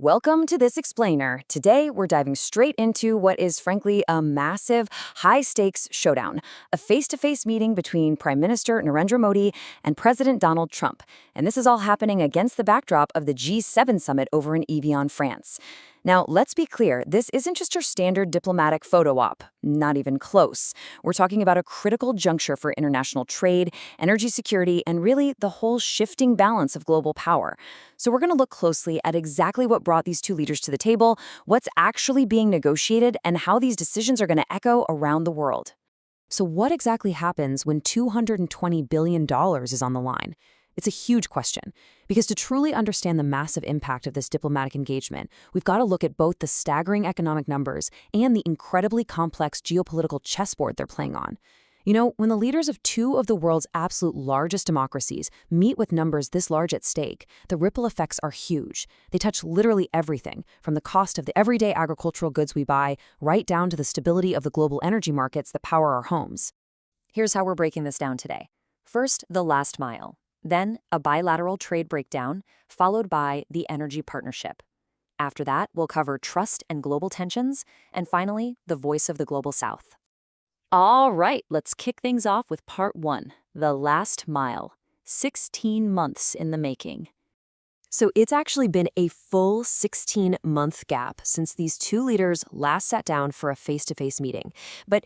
Welcome to This Explainer. Today, we're diving straight into what is frankly a massive, high-stakes showdown, a face-to-face meeting between Prime Minister Narendra Modi and President Donald Trump. And this is all happening against the backdrop of the G7 summit over in Evian, France. Now, let's be clear, this isn't just your standard diplomatic photo op, not even close. We're talking about a critical juncture for international trade, energy security, and really the whole shifting balance of global power. So we're going to look closely at exactly what brought these two leaders to the table, what's actually being negotiated, and how these decisions are going to echo around the world. So what exactly happens when $220 billion is on the line? It's a huge question, because to truly understand the massive impact of this diplomatic engagement, we've got to look at both the staggering economic numbers and the incredibly complex geopolitical chessboard they're playing on. You know, when the leaders of two of the world's absolute largest democracies meet with numbers this large at stake, the ripple effects are huge. They touch literally everything, from the cost of the everyday agricultural goods we buy, right down to the stability of the global energy markets that power our homes. Here's how we're breaking this down today. First, the last mile. Then, a bilateral trade breakdown, followed by the energy partnership. After that, we'll cover trust and global tensions, and finally, the voice of the Global South. All right, let's kick things off with part one, the last mile. 16 months in the making. So it's actually been a full 16-month gap since these two leaders last sat down for a face-to-face meeting. But,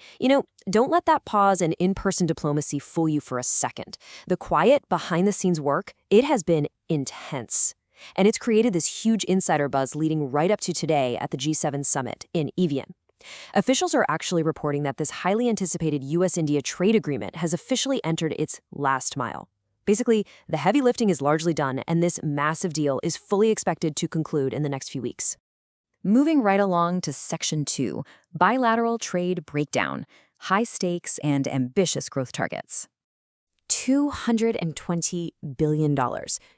don't let that pause and in-person diplomacy fool you for a second. The quiet, behind-the-scenes work, it has been intense. And it's created this huge insider buzz leading right up to today at the G7 summit in Evian. Officials are actually reporting that this highly anticipated U.S.-India trade agreement has officially entered its last mile. Basically, the heavy lifting is largely done, and this massive deal is fully expected to conclude in the next few weeks. Moving right along to Section 2, bilateral trade breakdown, high stakes and ambitious growth targets. $220 billion.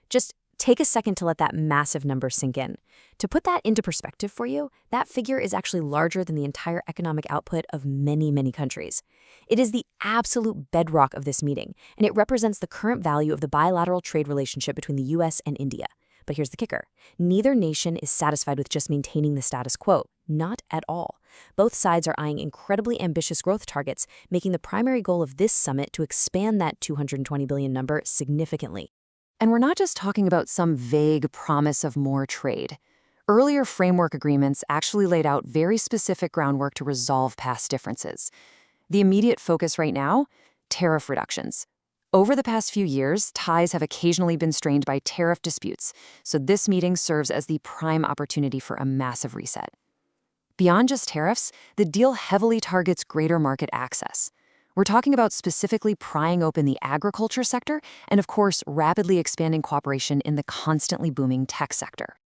Just take a second to let that massive number sink in. To put that into perspective for you, that figure is actually larger than the entire economic output of many, many countries. It is the absolute bedrock of this meeting, and it represents the current value of the bilateral trade relationship between the U.S. and India. But here's the kicker. Neither nation is satisfied with just maintaining the status quo. Not at all. Both sides are eyeing incredibly ambitious growth targets, making the primary goal of this summit to expand that $220 billion number significantly. And we're not just talking about some vague promise of more trade. Earlier framework agreements actually laid out very specific groundwork to resolve past differences. The immediate focus right now? Tariff reductions. Over the past few years, ties have occasionally been strained by tariff disputes, so this meeting serves as the prime opportunity for a massive reset. Beyond just tariffs, the deal heavily targets greater market access. We're talking about specifically prying open the agriculture sector and, of course, rapidly expanding cooperation in the constantly booming tech sector.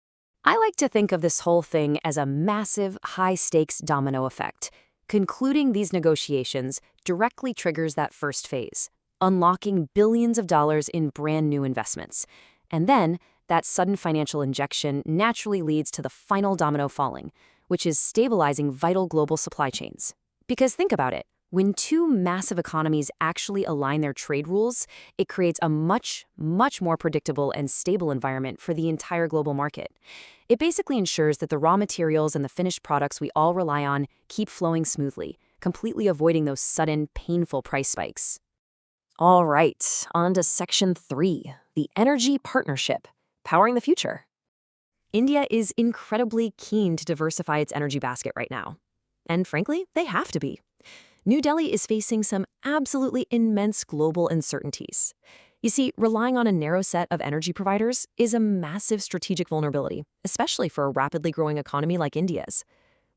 I like to think of this whole thing as a massive, high-stakes domino effect. Concluding these negotiations directly triggers that first phase, unlocking billions of dollars in brand new investments. And then, that sudden financial injection naturally leads to the final domino falling, which is stabilizing vital global supply chains. Because think about it. When two massive economies actually align their trade rules, it creates a much, much more predictable and stable environment for the entire global market. It basically ensures that the raw materials and the finished products we all rely on keep flowing smoothly, completely avoiding those sudden, painful price spikes. All right, on to Section 3, the energy partnership, powering the future. India is incredibly keen to diversify its energy basket right now. And frankly, they have to be. New Delhi is facing some absolutely immense global uncertainties. You see, relying on a narrow set of energy providers is a massive strategic vulnerability, especially for a rapidly growing economy like India's.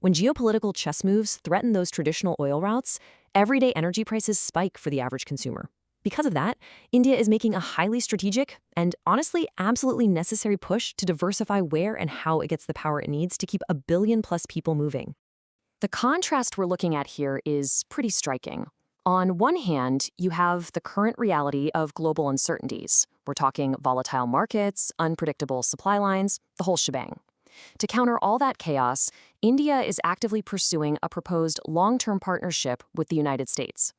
When geopolitical chess moves threaten those traditional oil routes, everyday energy prices spike for the average consumer. Because of that, India is making a highly strategic and honestly absolutely necessary push to diversify where and how it gets the power it needs to keep 1 billion-plus people moving. The contrast we're looking at here is pretty striking. On one hand, you have the current reality of global uncertainties. We're talking volatile markets, unpredictable supply lines, the whole shebang. To counter all that chaos, India is actively pursuing a proposed long-term partnership with the United States.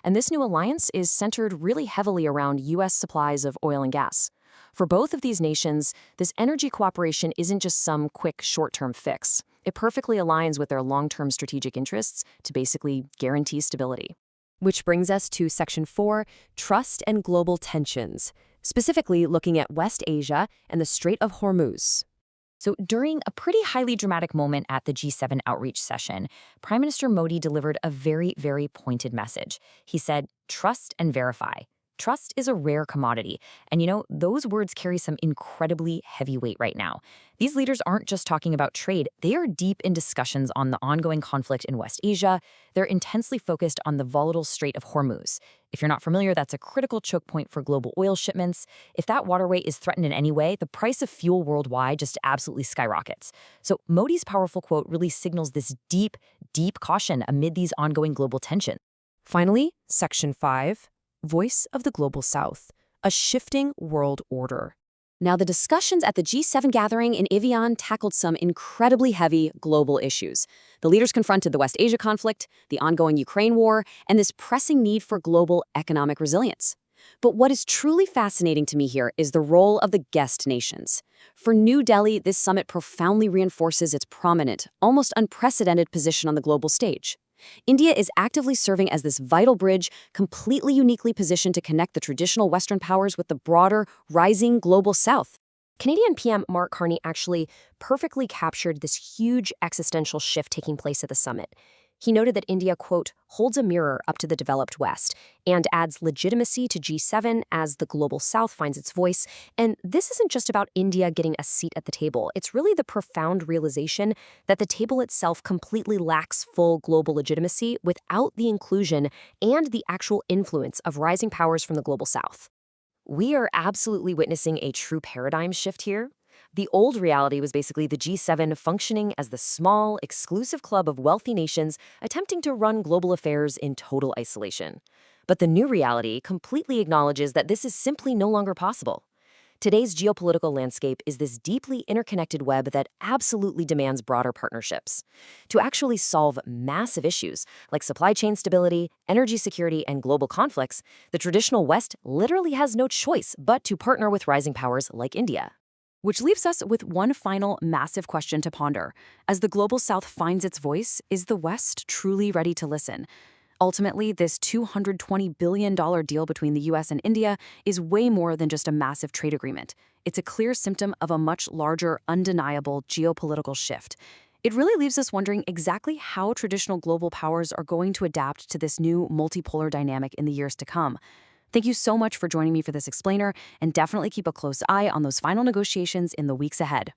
And this new alliance is centered really heavily around U.S. supplies of oil and gas. For both of these nations, this energy cooperation isn't just some quick short-term fix. It perfectly aligns with their long-term strategic interests to basically guarantee stability. Which brings us to Section 4, Trust and Global Tensions, specifically looking at West Asia and the Strait of Hormuz. So during a pretty highly dramatic moment at the G7 outreach session, Prime Minister Modi delivered a very, very pointed message. He said, "Trust and verify." Trust is a rare commodity, and those words carry some incredibly heavy weight right now. These leaders aren't just talking about trade, they are deep in discussions on the ongoing conflict in West Asia. They're intensely focused on the volatile Strait of Hormuz. If you're not familiar, that's a critical choke point for global oil shipments. If that waterway is threatened in any way, the price of fuel worldwide just absolutely skyrockets. So Modi's powerful quote really signals this deep, deep caution amid these ongoing global tensions. Finally, Section 5, Voice of the Global South, a shifting world order. Now, the discussions at the G7 gathering in Evian tackled some incredibly heavy global issues. The leaders confronted the West Asia conflict, the ongoing Ukraine war, and this pressing need for global economic resilience. But what is truly fascinating to me here is the role of the guest nations. For New Delhi, this summit profoundly reinforces its prominent, almost unprecedented position on the global stage. India is actively serving as this vital bridge, completely uniquely positioned to connect the traditional Western powers with the broader, rising global South. Canadian PM Mark Carney actually perfectly captured this huge existential shift taking place at the summit. He noted that India, quote, holds a mirror up to the developed West and adds legitimacy to G7 as the global South finds its voice. And this isn't just about India getting a seat at the table. It's really the profound realization that the table itself completely lacks full global legitimacy without the inclusion and the actual influence of rising powers from the global South. We are absolutely witnessing a true paradigm shift here. The old reality was basically the G7 functioning as the small, exclusive club of wealthy nations attempting to run global affairs in total isolation. But the new reality completely acknowledges that this is simply no longer possible. Today's geopolitical landscape is this deeply interconnected web that absolutely demands broader partnerships. To actually solve massive issues like supply chain stability, energy security, and global conflicts, the traditional West literally has no choice but to partner with rising powers like India. Which leaves us with one final massive question to ponder. As the global South finds its voice, is the West truly ready to listen? Ultimately, this $220 billion deal between the US and India is way more than just a massive trade agreement. It's a clear symptom of a much larger, undeniable geopolitical shift. It really leaves us wondering exactly how traditional global powers are going to adapt to this new multipolar dynamic in the years to come. Thank you so much for joining me for this explainer, and definitely keep a close eye on those final negotiations in the weeks ahead.